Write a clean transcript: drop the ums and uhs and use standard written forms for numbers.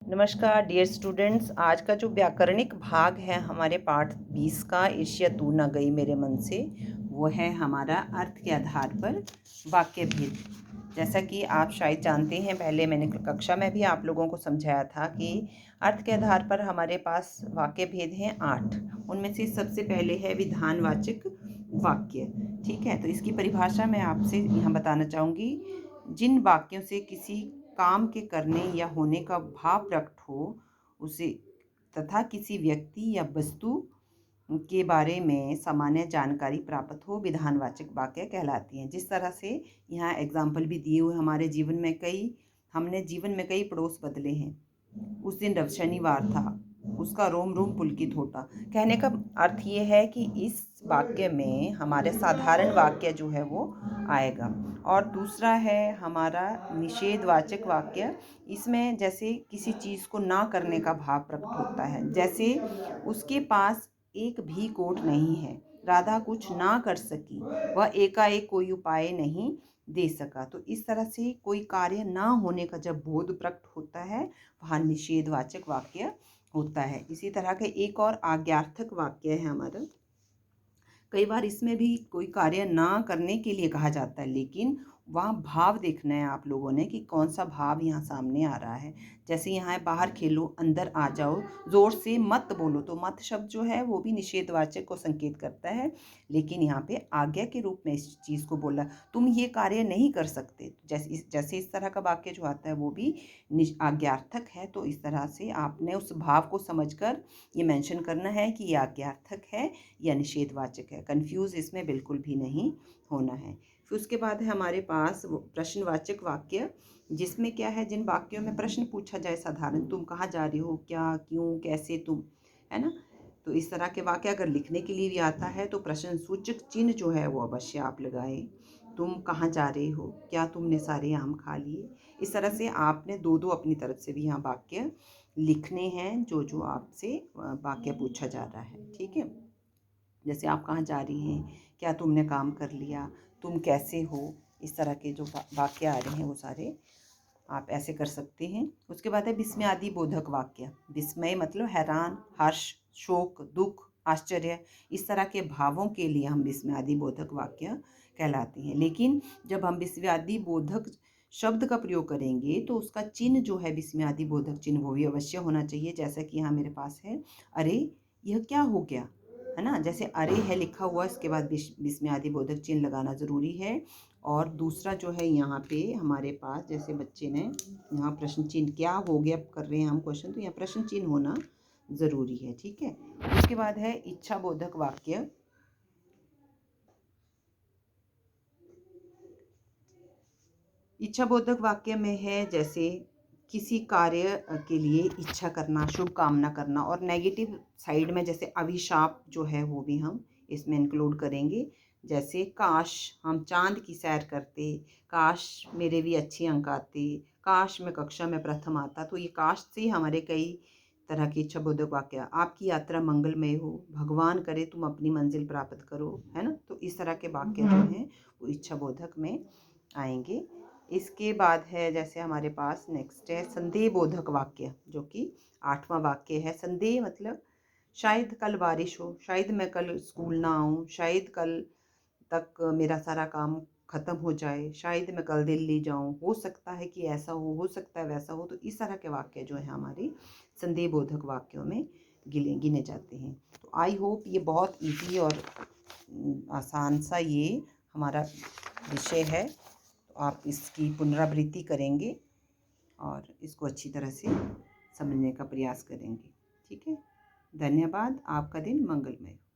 नमस्कार dear students. आज का जो व्याकरणिक भाग है हमारे पाठ 20 का ईर्ष्या तू न गई मेरे मन से, वो है हमारा अर्थ के आधार पर वाक्य भेद। जैसा कि आप शायद जानते हैं, पहले मैंने कक्षा में भी आप लोगों को समझाया था कि अर्थ के आधार पर हमारे पास वाक्य भेद हैं 8। उनमें से सबसे पहले है विधानवाचक वाक्य। ठीक है, तो इसकी परिभाषा मैं आपसे यहाँ बताना चाहूँगी। जिन वाक्यों से किसी काम के करने या होने का भाव प्रकट हो उसे तथा किसी व्यक्ति या वस्तु के बारे में सामान्य जानकारी प्राप्त हो, विधानवाचक वाक्य कहलाती हैं। जिस तरह से यहाँ एग्जाम्पल भी दिए हुए, हमने जीवन में कई पड़ोस बदले हैं। उस दिन शनिवार था, उसका रोम रोम पुलकित होता। कहने का अर्थ ये है कि इस वाक्य में हमारे साधारण वाक्य जो है वो आएगा। और दूसरा है हमारा निषेधवाचक वाक्य। इसमें जैसे किसी चीज़ को ना करने का भाव प्रकट होता है, जैसे उसके पास एक भी कोट नहीं है, राधा कुछ ना कर सकी, वह एकाएक कोई उपाय नहीं दे सका। तो इस तरह से कोई कार्य ना होने का जब बोध प्रकट होता है, वहाँ निषेधवाचक वाक्य होता है। इसी तरह के एक और आज्ञार्थक वाक्य है हमारा। कई बार इसमें भी कोई कार्य ना करने के लिए कहा जाता है, लेकिन वहाँ भाव देखना है आप लोगों ने कि कौन सा भाव यहाँ सामने आ रहा है। जैसे यहाँ है बाहर खेलो, अंदर आ जाओ, जोर से मत बोलो। तो मत शब्द जो है वो भी निषेधवाचक को संकेत करता है, लेकिन यहाँ पे आज्ञा के रूप में इस चीज़ को बोला, तुम ये कार्य नहीं कर सकते। जैसे इस तरह का वाक्य जो आता है वो भी आज्ञार्थक है। तो इस तरह से आपने उस भाव को समझकर ये मेंशन करना है कि ये आज्ञार्थक है या निषेधवाचक है। कंफ्यूज इसमें बिल्कुल भी नहीं होना है। फिर उसके बाद है हमारे पास प्रश्नवाचक वाक्य, जिसमें क्या है, जिन वाक्यों में प्रश्न पूछा जाए साधारण, तुम कहाँ जा रहे हो, क्या, क्यों, कैसे, तुम, है ना। तो इस तरह के वाक्य अगर लिखने के लिए भी आता है तो प्रश्न सूचक चिन्ह जो है वो अवश्य आप लगाएं। तुम कहाँ जा रहे हो, क्या तुमने सारे आम खा लिए। इस तरह से आपने दो दो अपनी तरफ से भी यहाँ वाक्य लिखने हैं जो जो आपसे वाक्य पूछा जा रहा है। ठीक है, जैसे आप कहाँ जा रही हैं, क्या तुमने काम कर लिया, तुम कैसे हो। इस तरह के जो वाक्य आ रहे हैं वो सारे आप ऐसे कर सकते हैं। उसके बाद है विस्मयादि बोधक वाक्य। विस्मय मतलब हैरान, हर्ष, शोक, दुख, आश्चर्य, इस तरह के भावों के लिए हम विस्मयादि बोधक वाक्य कहलाते हैं। लेकिन जब हम विस्मयादि बोधक शब्द का प्रयोग करेंगे तो उसका चिन्ह जो है विस्मयादि बोधक चिन्ह वो भी अवश्य होना चाहिए। जैसा कि यहाँ मेरे पास है, अरे यह क्या हो गया, है ना। जैसे अरे है लिखा हुआ, इसके बाद विस्मयादि बोधक चिन्ह लगाना ज़रूरी है। और दूसरा जो है यहाँ पे हमारे पास, जैसे बच्चे ने यहाँ प्रश्न चिन्ह क्या हो गया कर रहे हैं हम क्वेश्चन, तो यहाँ प्रश्न चिन्ह होना ज़रूरी है। ठीक है, उसके बाद है इच्छा बोधक वाक्य। इच्छा बोधक वाक्य में है जैसे किसी कार्य के लिए इच्छा करना, शुभ कामना करना। और नेगेटिव साइड में जैसे अभिशाप जो है वो भी हम इसमें इंक्लूड करेंगे। जैसे काश हम चांद की सैर करते, काश मेरे भी अच्छे अंक आते, काश मैं कक्षा में प्रथम आता। तो ये काश से हमारे कई तरह के इच्छा बोधक वाक्य। आपकी यात्रा मंगलमय हो, भगवान करे तुम अपनी मंजिल प्राप्त करो, है ना। तो इस तरह के वाक्य जो हैं वो इच्छा बोधक में आएंगे। इसके बाद है जैसे हमारे पास नेक्स्ट है संदेह बोधक वाक्य, जो कि 8वां वाक्य है। संदेह मतलब शायद कल बारिश हो, शायद मैं कल स्कूल ना आऊँ, शायद कल तक मेरा सारा काम ख़त्म हो जाए, शायद मैं कल दिल्ली जाऊँ, हो सकता है कि ऐसा हो सकता है वैसा हो। तो इस तरह के वाक्य जो है हमारे संदेह बोधक वाक्यों में गिने जाते हैं। तो आई होप ये बहुत ईजी और आसान सा ये हमारा विषय है। तो आप इसकी पुनरावृत्ति करेंगे और इसको अच्छी तरह से समझने का प्रयास करेंगे। ठीक है, धन्यवाद। आपका दिन मंगलमय हो।